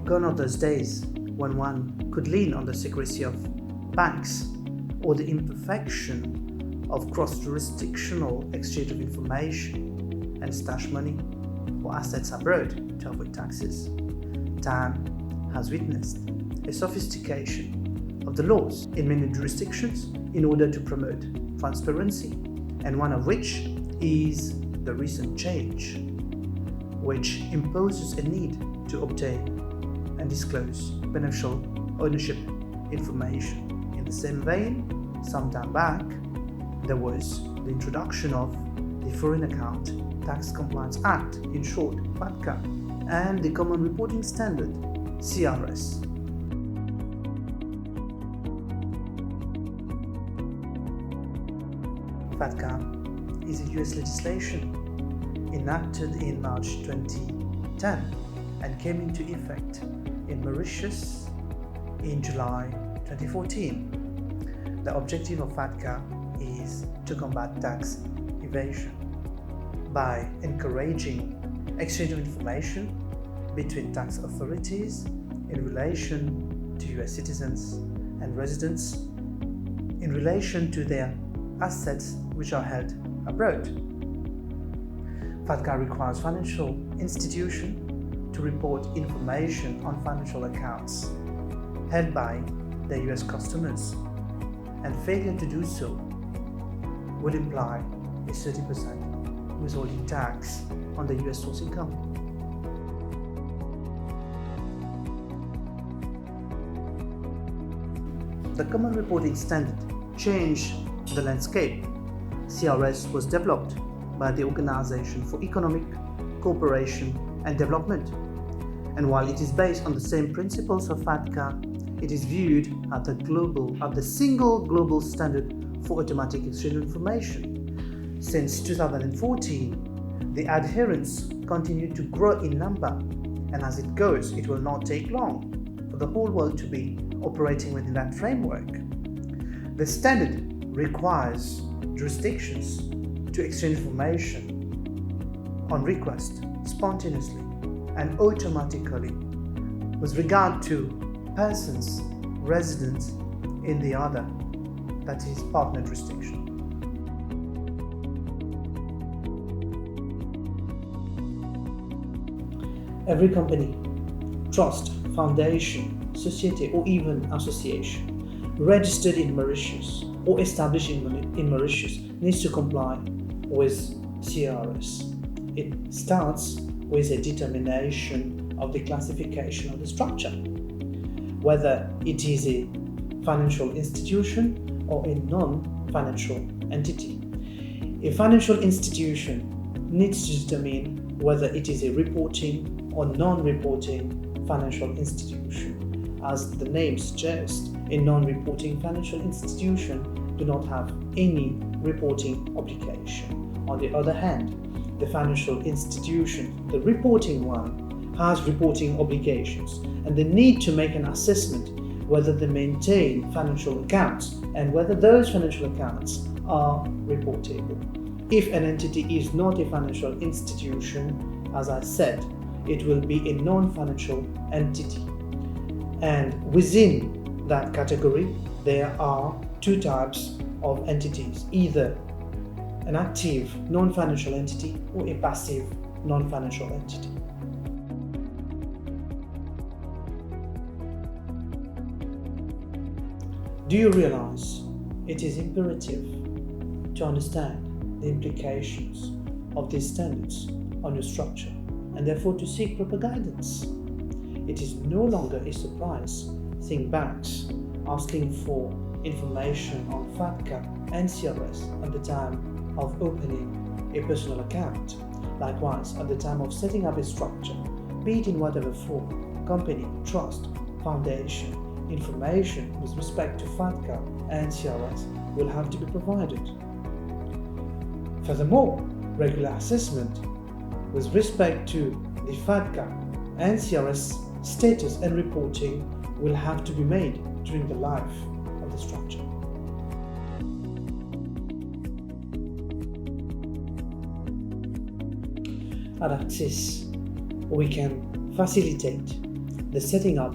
Gone are those days when one could lean on the secrecy of banks or the imperfection of cross-jurisdictional exchange of information and stash money or assets abroad to avoid taxes. Time has witnessed a sophistication of the laws in many jurisdictions in order to promote transparency, and one of which is the recent change, which imposes a need to obtain and disclose beneficial ownership information. In the same vein, some time back, there was the introduction of the Foreign Account Tax Compliance Act, in short FATCA, and the Common Reporting Standard, CRS. FATCA is a US legislation enacted in March 2010 and came into effect in Mauritius in July 2014. The objective of FATCA is to combat tax evasion by encouraging exchange of information between tax authorities in relation to US citizens and residents in relation to their assets which are held abroad. FATCA requires financial institutions to report information on financial accounts held by their US customers, and failure to do so would imply a 30% withholding tax on the US source income. The Common Reporting Standard changed the landscape. CRS was developed by the Organization for Economic Cooperation and Development, and while it is based on the same principles of FATCA, it is viewed as the single global standard for automatic exchange of information. Since 2014, the adherents continue to grow in number, and as it goes, it will not take long for the whole world to be operating within that framework. The standard requires jurisdictions to exchange information on request, spontaneously and automatically, with regard to persons resident in the other, that is, partner jurisdiction. Every company, trust, foundation, society, or even association registered in Mauritius or established in Mauritius needs to comply with CRS. It starts with a determination of the classification of the structure, whether it is a financial institution or a non-financial entity. A financial institution needs to determine whether it is a reporting or non-reporting financial institution. As the name suggests, a non-reporting financial institution do not have any reporting obligation. On the other hand, the financial institution, the reporting one, has reporting obligations, and they need to make an assessment whether they maintain financial accounts and whether those financial accounts are reportable. If an entity is not a financial institution, as I said, it will be a non-financial entity. And within that category, there are two types of entities, either an active non-financial entity or a passive non-financial entity. Do you realize it is imperative to understand the implications of these standards on your structure and therefore to seek proper guidance? It is no longer a surprise seeing banks asking for information on FATCA and CRS at the time of opening a personal account. Likewise, at the time of setting up a structure, be it in whatever form, company, trust, foundation, information with respect to FATCA and CRS will have to be provided. Furthermore, regular assessment with respect to the FATCA and CRS status and reporting will have to be made during the life of the structure. At Axis, we can facilitate the setting up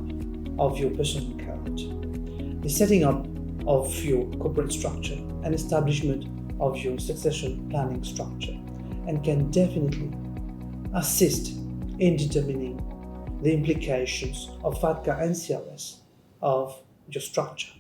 of your personal account, the setting up of your corporate structure, and establishment of your succession planning structure, and can definitely assist in determining the implications of FATCA and CRS of your structure.